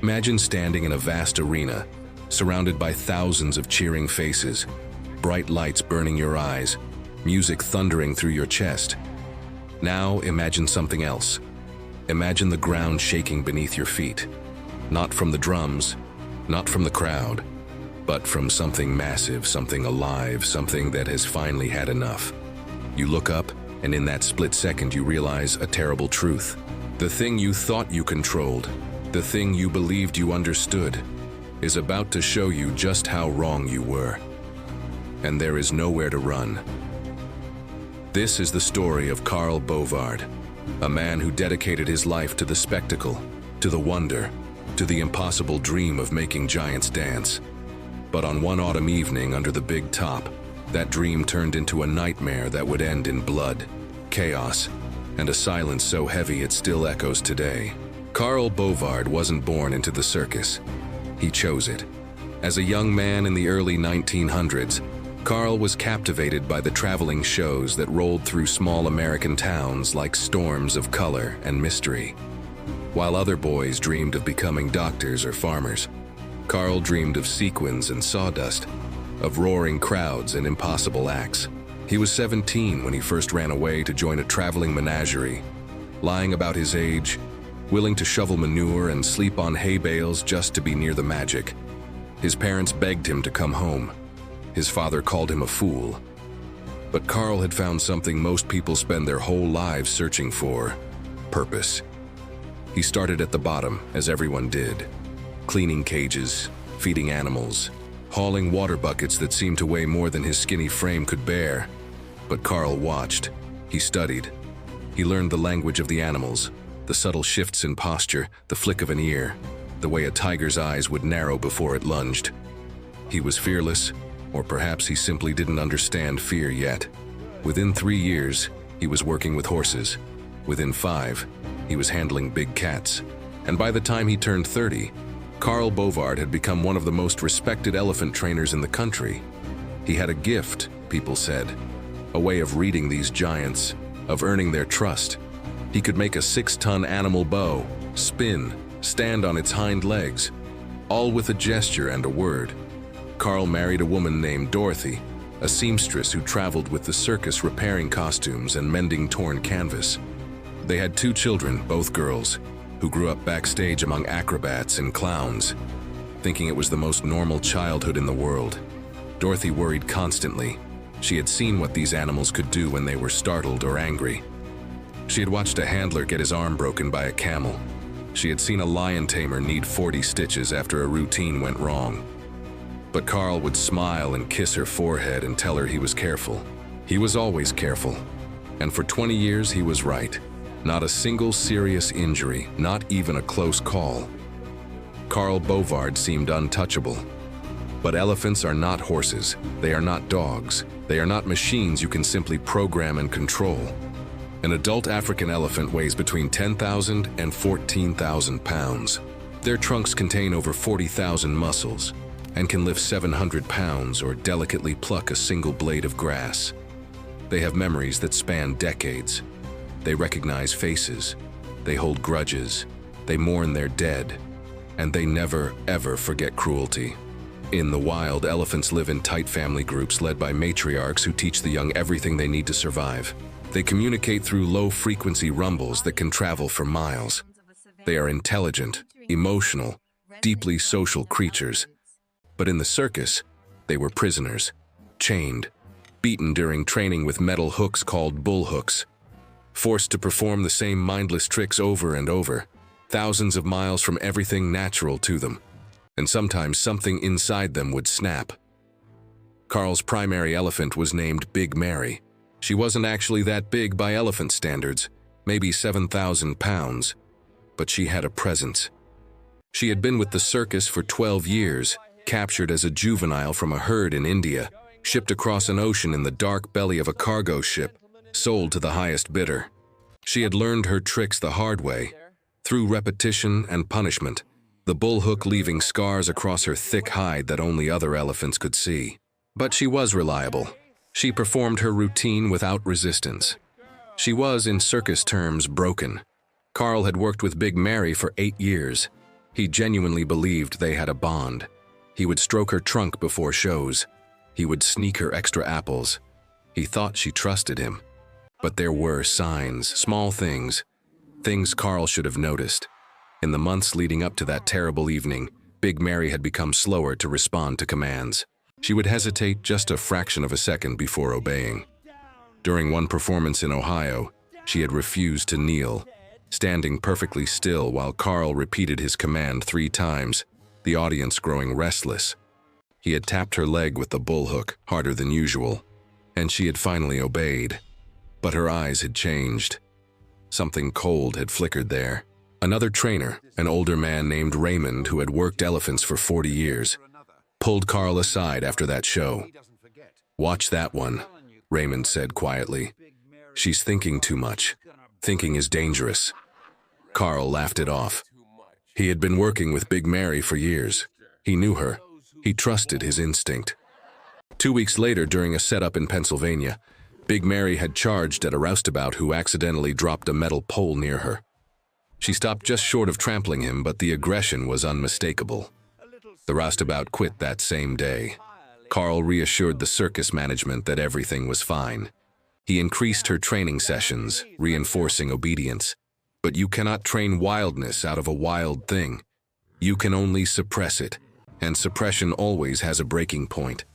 Imagine standing in a vast arena, surrounded by thousands of cheering faces, bright lights burning your eyes, music thundering through your chest. Now imagine something else. Imagine the ground shaking beneath your feet. Not from the drums, not from the crowd, but from something massive, something alive, something that has finally had enough. You look up, and in that split second you realize a terrible truth. The thing you thought you controlled, the thing you believed you understood, is about to show you just how wrong you were. And there is nowhere to run. This is the story of Carl Bovard, a man who dedicated his life to the spectacle, to the wonder, to the impossible dream of making giants dance. But on one autumn evening under the big top, that dream turned into a nightmare that would end in blood, chaos, and a silence so heavy it still echoes today. Carl Bovard wasn't born into the circus. He chose it. As a young man in the early 1900s, Carl was captivated by the traveling shows that rolled through small American towns like storms of color and mystery. While other boys dreamed of becoming doctors or farmers, Carl dreamed of sequins and sawdust, of roaring crowds and impossible acts. He was 17 when he first ran away to join a traveling menagerie, lying about his age, willing to shovel manure and sleep on hay bales just to be near the magic. His parents begged him to come home. His father called him a fool. But Carl had found something most people spend their whole lives searching for: purpose. He started at the bottom, as everyone did, cleaning cages, feeding animals, hauling water buckets that seemed to weigh more than his skinny frame could bear. But Carl watched. He studied. He learned the language of the animals, the subtle shifts in posture, the flick of an ear, the way a tiger's eyes would narrow before it lunged. He was fearless, or perhaps he simply didn't understand fear yet. Within 3 years, he was working with horses. Within 5, he was handling big cats. And by the time he turned 30, Carl Bovard had become one of the most respected elephant trainers in the country. He had a gift, people said, a way of reading these giants, of earning their trust. He could make a 6-ton animal bow, spin, stand on its hind legs, all with a gesture and a word. Carl married a woman named Dorothy, a seamstress who traveled with the circus repairing costumes and mending torn canvas. They had 2 children, both girls, who grew up backstage among acrobats and clowns, thinking it was the most normal childhood in the world. Dorothy worried constantly. She had seen what these animals could do when they were startled or angry. She had watched a handler get his arm broken by a camel. She had seen a lion tamer need 40 stitches after a routine went wrong. But Carl would smile and kiss her forehead and tell her he was careful. He was always careful. And for 20 years he was right. Not a single serious injury, not even a close call. Carl Bovard seemed untouchable. But elephants are not horses. They are not dogs. They are not machines you can simply program and control. An adult African elephant weighs between 10,000 and 14,000 pounds. Their trunks contain over 40,000 muscles and can lift 700 pounds or delicately pluck a single blade of grass. They have memories that span decades. They recognize faces. They hold grudges. They mourn their dead. And they never, ever forget cruelty. In the wild, elephants live in tight family groups led by matriarchs who teach the young everything they need to survive. They communicate through low-frequency rumbles that can travel for miles. They are intelligent, emotional, deeply social creatures. But in the circus, they were prisoners, chained, beaten during training with metal hooks called bull hooks, forced to perform the same mindless tricks over and over, thousands of miles from everything natural to them. And sometimes something inside them would snap. Carl's primary elephant was named Big Mary. She wasn't actually that big by elephant standards, maybe 7,000 pounds, but she had a presence. She had been with the circus for 12 years, captured as a juvenile from a herd in India, shipped across an ocean in the dark belly of a cargo ship, sold to the highest bidder. She had learned her tricks the hard way, through repetition and punishment, the bullhook leaving scars across her thick hide that only other elephants could see. But she was reliable. She performed her routine without resistance. She was, in circus terms, broken. Carl had worked with Big Mary for 8 years. He genuinely believed they had a bond. He would stroke her trunk before shows. He would sneak her extra apples. He thought she trusted him. But there were signs, small things Carl should have noticed. In the months leading up to that terrible evening, Big Mary had become slower to respond to commands. She would hesitate just a fraction of a second before obeying. During one performance in Ohio, she had refused to kneel, standing perfectly still while Carl repeated his command 3 times, the audience growing restless. He had tapped her leg with the bullhook, harder than usual, and she had finally obeyed. But her eyes had changed. Something cold had flickered there. Another trainer, an older man named Raymond who had worked elephants for 40 years, pulled Carl aside after that show. "Watch that one," Raymond said quietly. "She's thinking too much. Thinking is dangerous." Carl laughed it off. He had been working with Big Mary for years. He knew her. He trusted his instinct. 2 weeks later, during a setup in Pennsylvania, Big Mary had charged at a roustabout who accidentally dropped a metal pole near her. She stopped just short of trampling him, but the aggression was unmistakable. The roustabout quit that same day. Carl reassured the circus management that everything was fine. He increased her training sessions, reinforcing obedience. But you cannot train wildness out of a wild thing. You can only suppress it, and suppression always has a breaking point.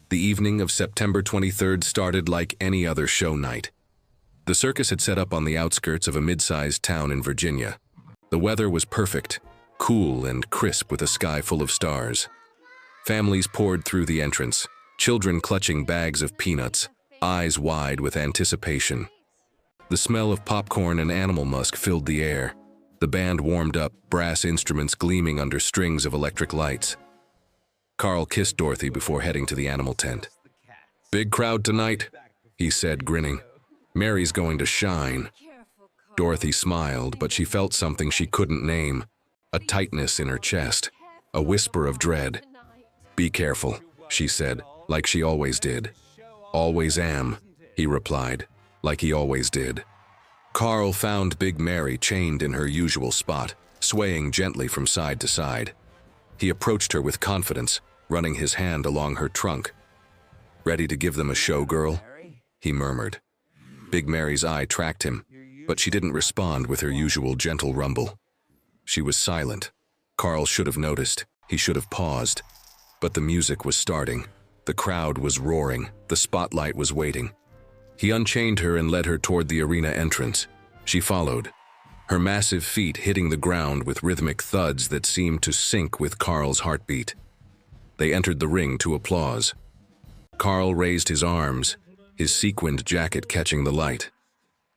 The evening of September 23rd started like any other show night. The circus had set up on the outskirts of a mid-sized town in Virginia. The weather was perfect, cool and crisp with a sky full of stars. Families poured through the entrance, children clutching bags of peanuts, eyes wide with anticipation. The smell of popcorn and animal musk filled the air. The band warmed up, brass instruments gleaming under strings of electric lights. Carl kissed Dorothy before heading to the animal tent. "Big crowd tonight," he said, grinning. "Mary's going to shine." Dorothy smiled, but she felt something she couldn't name, a tightness in her chest, a whisper of dread. "Be careful," she said, like she always did. "Always am," he replied, like he always did. Carl found Big Mary chained in her usual spot, swaying gently from side to side. He approached her with confidence, running his hand along her trunk. "Ready to give them a show, girl?" he murmured. Big Mary's eye tracked him, but she didn't respond with her usual gentle rumble. She was silent. Carl should have noticed. He should have paused. But the music was starting. The crowd was roaring. The spotlight was waiting. He unchained her and led her toward the arena entrance. She followed, her massive feet hitting the ground with rhythmic thuds that seemed to sync with Carl's heartbeat. They entered the ring to applause. Carl raised his arms, his sequined jacket catching the light.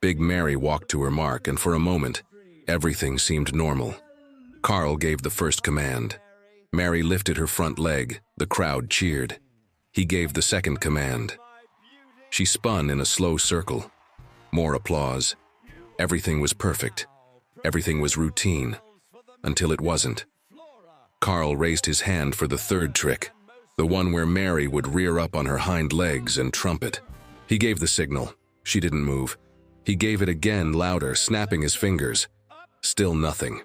Big Mary walked to her mark, and for a moment, everything seemed normal. Carl gave the first command. Mary lifted her front leg. The crowd cheered. He gave the second command. She spun in a slow circle. More applause. Everything was perfect. Everything was routine. Until it wasn't. Carl raised his hand for the third trick, the one where Mary would rear up on her hind legs and trumpet. He gave the signal. She didn't move. He gave it again, louder, snapping his fingers. Still nothing.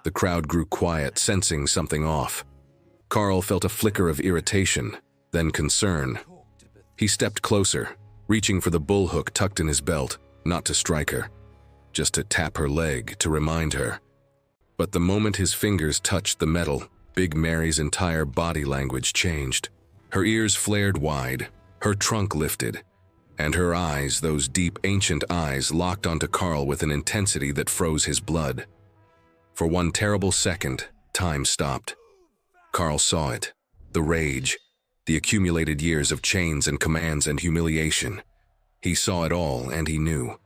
The crowd grew quiet, sensing something off. Carl felt a flicker of irritation, then concern. He stepped closer, reaching for the bullhook tucked in his belt, not to strike her, just to tap her leg, to remind her. But the moment his fingers touched the metal, Big Mary's entire body language changed. Her ears flared wide, her trunk lifted, and her eyes, those deep, ancient eyes, locked onto Carl with an intensity that froze his blood. For one terrible second, time stopped. Carl saw it, the rage, the accumulated years of chains and commands and humiliation. He saw it all, and he knew.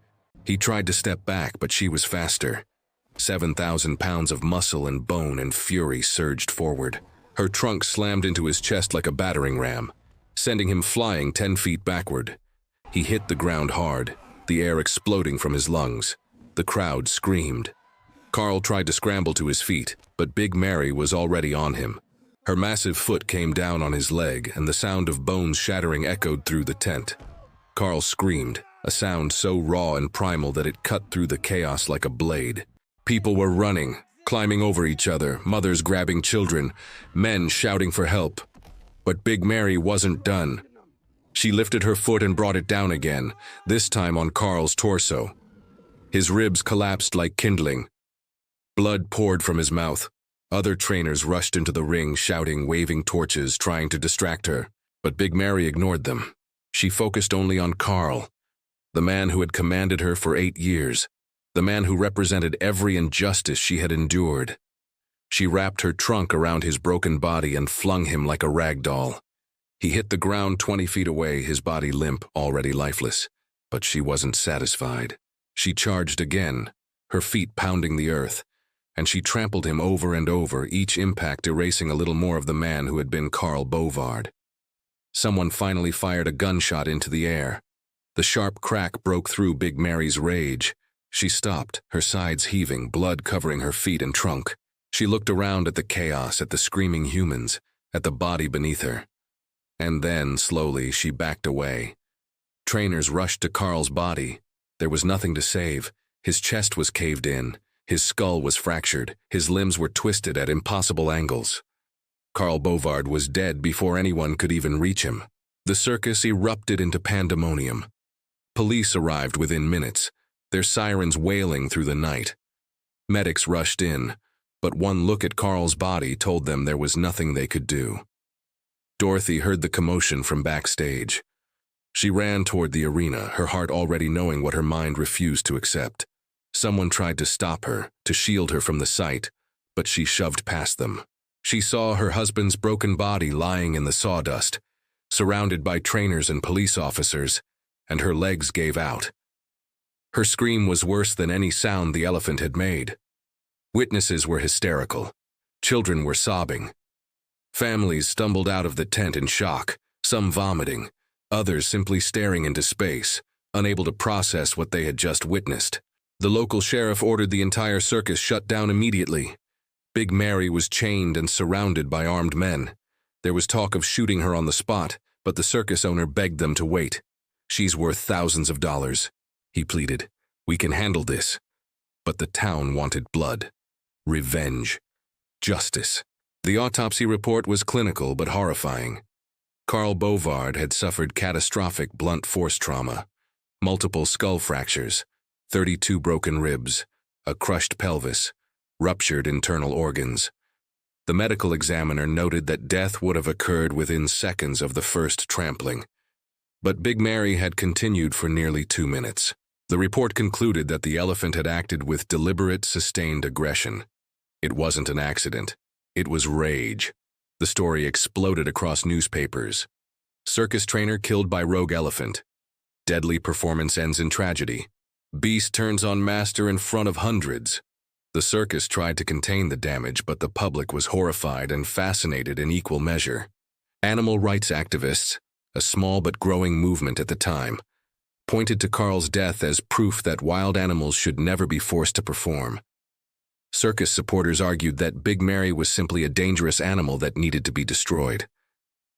He tried to step back, but she was faster. 7,000 pounds of muscle and bone and fury surged forward. Her trunk slammed into his chest like a battering ram, sending him flying 10 feet backward. He hit the ground hard, the air exploding from his lungs. The crowd screamed. Carl tried to scramble to his feet, but Big Mary was already on him. Her massive foot came down on his leg, and the sound of bones shattering echoed through the tent. Carl screamed, a sound so raw and primal that it cut through the chaos like a blade. People were running. climbing over each other, mothers grabbing children, men shouting for help. But Big Mary wasn't done. She lifted her foot and brought it down again, this time on Carl's torso. His ribs collapsed like kindling. Blood poured from his mouth. Other trainers rushed into the ring, shouting, waving torches, trying to distract her. But Big Mary ignored them. She focused only on Carl, the man who had commanded her for 8 years, the man who represented every injustice she had endured. She wrapped her trunk around his broken body and flung him like a rag doll. He hit the ground 20 feet away, his body limp, already lifeless. But she wasn't satisfied. She charged again, her feet pounding the earth, and she trampled him over and over, each impact erasing a little more of the man who had been Carl Bovard. Someone finally fired a gunshot into the air. The sharp crack broke through Big Mary's rage. She stopped, her sides heaving, blood covering her feet and trunk. She looked around at the chaos, at the screaming humans, at the body beneath her. And then, slowly, she backed away. Trainers rushed to Carl's body. There was nothing to save. His chest was caved in. His skull was fractured. His limbs were twisted at impossible angles. Carl Bovard was dead before anyone could even reach him. The circus erupted into pandemonium. Police arrived within minutes, their sirens wailing through the night. Medics rushed in, but one look at Carl's body told them there was nothing they could do. Dorothy heard the commotion from backstage. She ran toward the arena, her heart already knowing what her mind refused to accept. Someone tried to stop her, to shield her from the sight, but she shoved past them. She saw her husband's broken body lying in the sawdust, surrounded by trainers and police officers, and her legs gave out. Her scream was worse than any sound the elephant had made. Witnesses were hysterical. Children were sobbing. Families stumbled out of the tent in shock, some vomiting, others simply staring into space, unable to process what they had just witnessed. The local sheriff ordered the entire circus shut down immediately. Big Mary was chained and surrounded by armed men. There was talk of shooting her on the spot, but the circus owner begged them to wait. "She's worth thousands of dollars," he pleaded. "We can handle this." But the town wanted blood, revenge, justice. The autopsy report was clinical but horrifying. Carl Bovard had suffered catastrophic blunt force trauma, multiple skull fractures, 32 broken ribs, a crushed pelvis, ruptured internal organs. The medical examiner noted that death would have occurred within seconds of the first trampling. But Big Mary had continued for nearly 2 minutes. The report concluded that the elephant had acted with deliberate, sustained aggression. It wasn't an accident. It was rage. The story exploded across newspapers. Circus trainer killed by rogue elephant. Deadly performance ends in tragedy. Beast turns on master in front of hundreds. The circus tried to contain the damage, but the public was horrified and fascinated in equal measure. Animal rights activists, a small but growing movement at the time, pointed to Carl's death as proof that wild animals should never be forced to perform. Circus supporters argued that Big Mary was simply a dangerous animal that needed to be destroyed.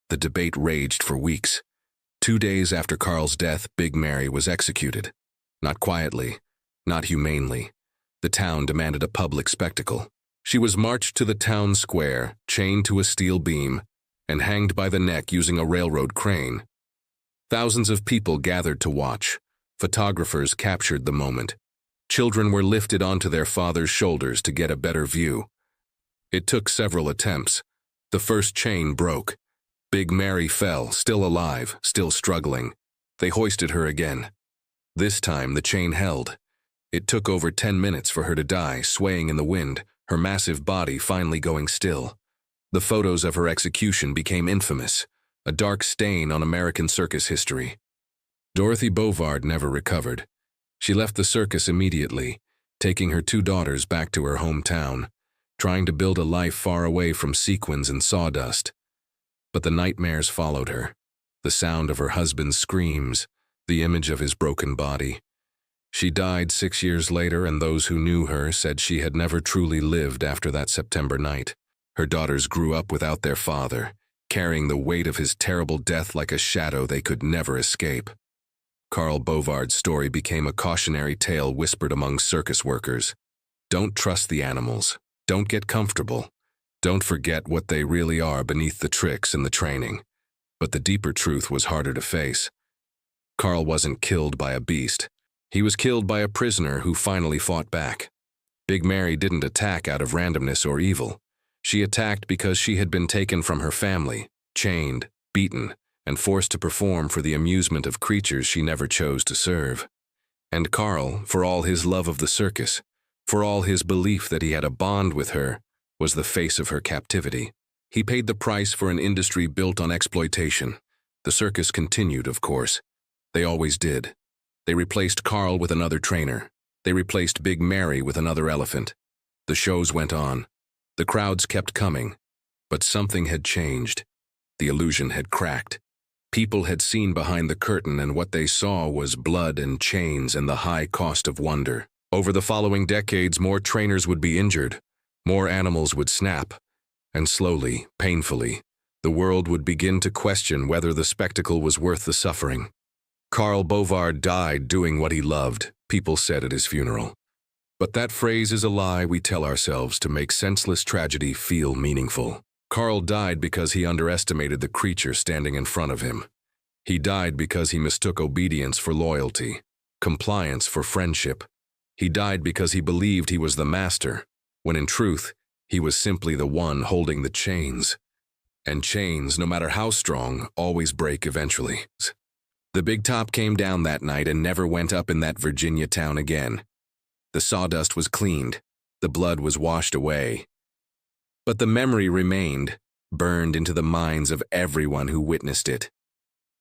The debate raged for weeks. 2 days after Carl's death, Big Mary was executed. Not quietly, not humanely. The town demanded a public spectacle. She was marched to the town square, chained to a steel beam, and hanged by the neck using a railroad crane. Thousands of people gathered to watch. Photographers captured the moment. Children were lifted onto their father's shoulders to get a better view. It took several attempts. The first chain broke. Big Mary fell, still alive, still struggling. They hoisted her again. This time the chain held. It took over 10 minutes for her to die, swaying in the wind, her massive body finally going still. The photos of her execution became infamous, a dark stain on American circus history. Dorothy Bovard never recovered. She left the circus immediately, taking her 2 daughters back to her hometown, trying to build a life far away from sequins and sawdust. But the nightmares followed her, the sound of her husband's screams, the image of his broken body. She died 6 years later, and those who knew her said she had never truly lived after that September night. Her daughters grew up without their father, carrying the weight of his terrible death like a shadow they could never escape. Carl Bovard's story became a cautionary tale whispered among circus workers. Don't trust the animals. Don't get comfortable. Don't forget what they really are beneath the tricks and the training. But the deeper truth was harder to face. Carl wasn't killed by a beast. He was killed by a prisoner who finally fought back. Big Mary didn't attack out of randomness or evil. She attacked because she had been taken from her family, chained, beaten, and forced to perform for the amusement of creatures she never chose to serve. And Carl, for all his love of the circus, for all his belief that he had a bond with her, was the face of her captivity. He paid the price for an industry built on exploitation. The circus continued, of course. They always did. They replaced Carl with another trainer. They replaced Big Mary with another elephant. The shows went on. The crowds kept coming. But something had changed. The illusion had cracked. People had seen behind the curtain, and what they saw was blood and chains and the high cost of wonder. Over the following decades, more trainers would be injured. More animals would snap. And slowly, painfully, the world would begin to question whether the spectacle was worth the suffering. Carl Bovard died doing what he loved, people said at his funeral. But that phrase is a lie we tell ourselves to make senseless tragedy feel meaningful. Carl died because he underestimated the creature standing in front of him. He died because he mistook obedience for loyalty, compliance for friendship. He died because he believed he was the master, when in truth, he was simply the one holding the chains. And chains, no matter how strong, always break eventually. The big top came down that night and never went up in that Virginia town again. The sawdust was cleaned. The blood was washed away. But the memory remained, burned into the minds of everyone who witnessed it.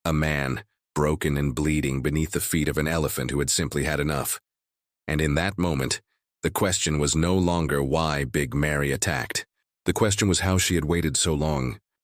A man, broken and bleeding beneath the feet of an elephant who had simply had enough. And in that moment, the question was no longer why Big Mary attacked. The question was how she had waited so long,